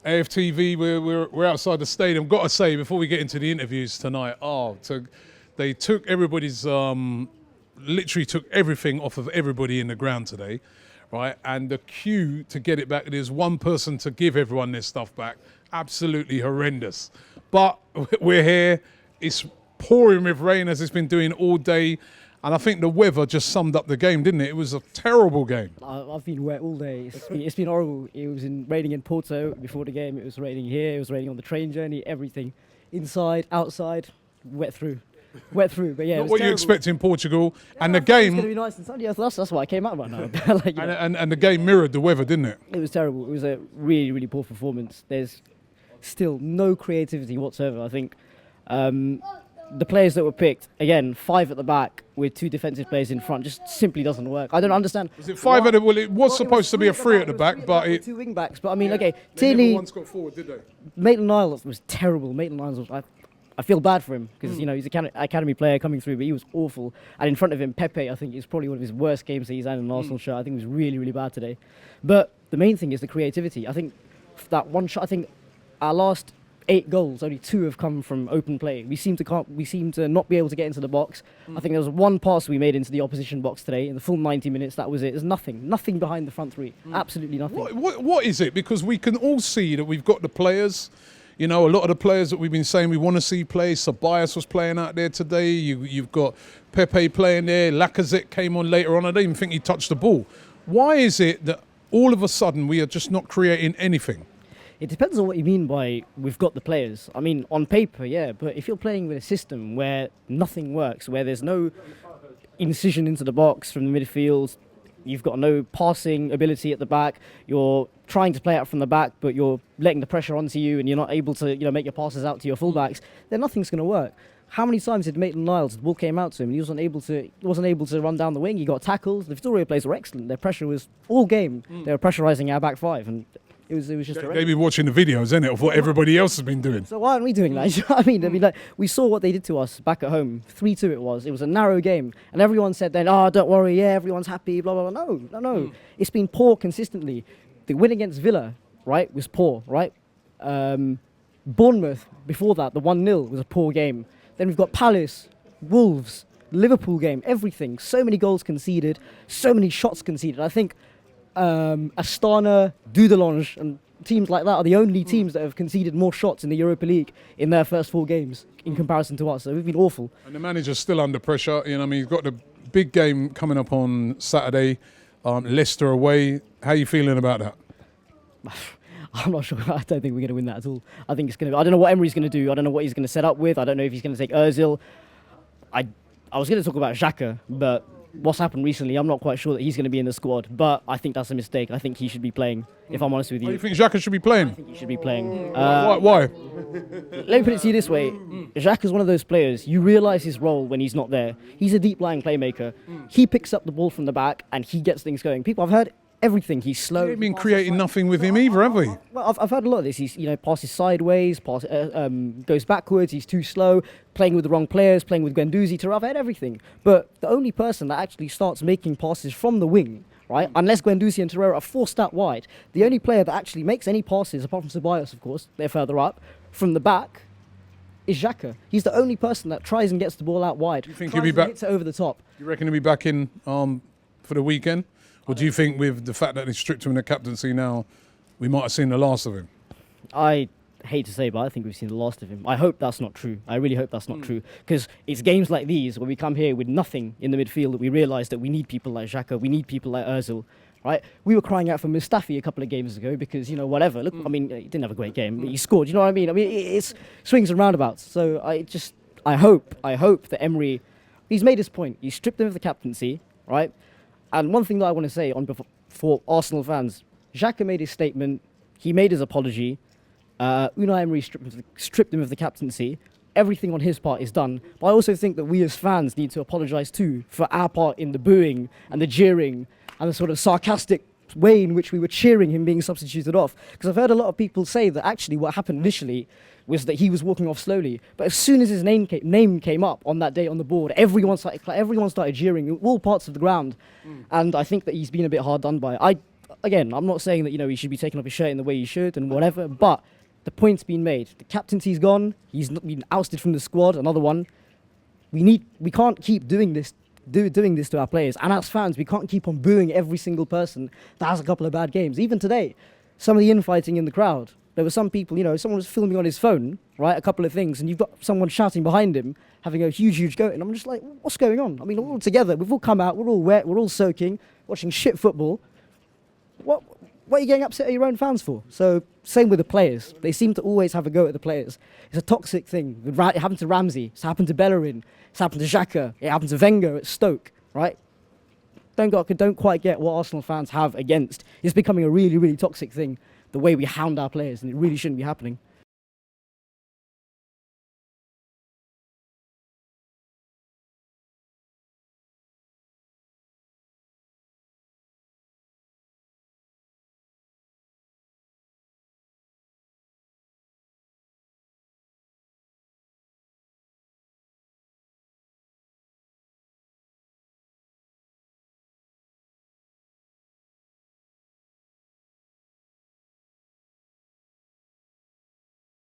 AFTV, we're outside the stadium. Got to say, before we get into the interviews tonight, they took everybody's, literally took everything off of everybody in the ground today, right? And the queue to get it back, there's one person to give everyone their stuff back. Absolutely horrendous. But we're here. It's pouring with rain as it's been doing all day. And I think the weather just summed up the game, didn't it? It was a terrible game. I've been wet all day. It's been horrible. It was raining in Porto before the game. It was raining here. It was raining on the train journey. Everything, inside, outside, wet through. But yeah, not what you expect in Portugal. Yeah, and the game. It's going to be nice and sunny. Yeah, that's why I came out right now. Like, and the game mirrored the weather, didn't it? It was terrible. It was a really, really poor performance. There's still no creativity whatsoever. I think the players that were picked, again, 5 at the back with 2 defensive players in front, just simply doesn't work. I don't understand. Was it 5 at the? Well, it was supposed to be a 3 at the back, but it 2 wing backs. But I mean, yeah, okay, Tierney. Once got forward, did they? Maitland-Niles was terrible. Maitland-Niles was. I feel bad for him because you know he's an academy player coming through, but he was awful. And in front of him, Pepe, I think, is probably one of his worst games that he's had in an Arsenal shirt. I think it was really, really bad today. But the main thing is the creativity. I think that one shot. I think our last 8 goals, only 2 have come from open play. We seem to not be able to get into the box. I think there was one pass we made into the opposition box today in the full 90 minutes. That was it. There's nothing behind the front 3. Absolutely nothing. What is it? Because we can all see that we've got the players. You know, a lot of the players that we've been saying we want to see play. Ceballos was playing out there today. You've got Pepe playing there. Lacazette came on later on. I don't even think he touched the ball. Why is it that all of a sudden we are just not creating anything? It depends on what you mean by we've got the players. I mean, on paper, yeah, but if you're playing with a system where nothing works, where there's no incision into the box from the midfield, you've got no passing ability at the back, you're trying to play out from the back, but you're letting the pressure onto you and you're not able to, make your passes out to your fullbacks, then nothing's going to work. How many times did Maitland-Niles, the ball came out to him and he wasn't able to run down the wing, he got tackled. The Vitoria players were excellent. Their pressure was all game. They were pressurising our back 5 and it was just they'd be watching the videos, isn't it, of what everybody else has been doing. So why aren't we doing that? You know what I mean? Like, we saw what they did to us back at home. 3-2 it was. It was a narrow game. And everyone said then, don't worry, yeah, everyone's happy, blah, blah, blah. No. It's been poor consistently. The win against Villa, right, was poor, right? Bournemouth, before that, the 1-0 was a poor game. Then we've got Palace, Wolves, Liverpool game, everything. So many goals conceded, so many shots conceded. I think Astana, Dudelange and teams like that are the only teams that have conceded more shots in the Europa League in their first 4 games in comparison to us. So we've been awful. And the manager's still under pressure. You know, I mean, he's got the big game coming up on Saturday, Leicester away. How are you feeling about that? I'm not sure. I don't think we're going to win that at all. I think it's going to. I don't know what Emery's going to do. I don't know what he's going to set up with. I don't know if he's going to take Ozil. I was going to talk about Xhaka, but what's happened recently, I'm not quite sure that he's going to be in the squad, but I think that's a mistake. I think he should be playing, if I'm honest with you. Oh, you think Xhaka should be playing? I think he should be playing. Why? Let me put it to you this way. Xhaka's one of those players, you realise his role when he's not there. He's a deep-lying playmaker. He picks up the ball from the back and he gets things going. I've heard everything. He's slow. We haven't been creating nothing with him either, have we? Well, I've heard a lot of this. He's, passes sideways, goes backwards. He's too slow. Playing with the wrong players, playing with Guendouzi. I've heard everything. But the only person that actually starts making passes from the wing, right? Unless Guendouzi and Torreira are forced out wide, the only player that actually makes any passes, apart from Ceballos, of course, they're further up from the back, is Xhaka. He's the only person that tries and gets the ball out wide. You think he'll be back? Hits it over the top. You reckon he'll be back in for the weekend? Or do you think with the fact that they stripped him in the captaincy now, we might have seen the last of him? I hate to say, but I think we've seen the last of him. I hope that's not true. I really hope that's not true. Because it's games like these where we come here with nothing in the midfield that we realise that we need people like Xhaka, we need people like Ozil, right? We were crying out for Mustafi a couple of games ago because, whatever. Look, I mean, he didn't have a great game, but he scored, you know what I mean? I mean, it's swings and roundabouts. So I hope that Emery, he's made his point. He stripped him of the captaincy, right? And one thing that I want to say for Arsenal fans, Xhaka made his statement, he made his apology, Unai Emery stripped him of the captaincy, everything on his part is done, but I also think that we as fans need to apologise too for our part in the booing and the jeering and the sort of sarcastic way in which we were cheering him being substituted off. Because I've heard a lot of people say that actually what happened initially was that he was walking off slowly. But as soon as his name came up on that day on the board, everyone started jeering in all parts of the ground. And I think that he's been a bit hard done by. again, I'm not saying that, you know, he should be taking off his shirt in the way he should and whatever, but the point's been made. The captaincy's gone. He's not been ousted from the squad. Another one. We can't keep doing this to our players. And as fans, we can't keep on booing every single person that has a couple of bad games. Even today, some of the infighting in the crowd. There were some people, you know, someone was filming on his phone, right, a couple of things, and you've got someone shouting behind him, having a huge go. And I'm just like, what's going on? I mean, we're all together. We've all come out. We're all wet. We're all soaking, watching shit football. What are you getting upset at your own fans for? So, same with the players. They seem to always have a go at the players. It's a toxic thing. It happened to Ramsey. It's happened to Bellerin. It's happened to Xhaka. It happened to Wenger at Stoke, right? Don't quite get what Arsenal fans have against. It's becoming a really, really toxic thing, the way we hound our players, and it really shouldn't be happening.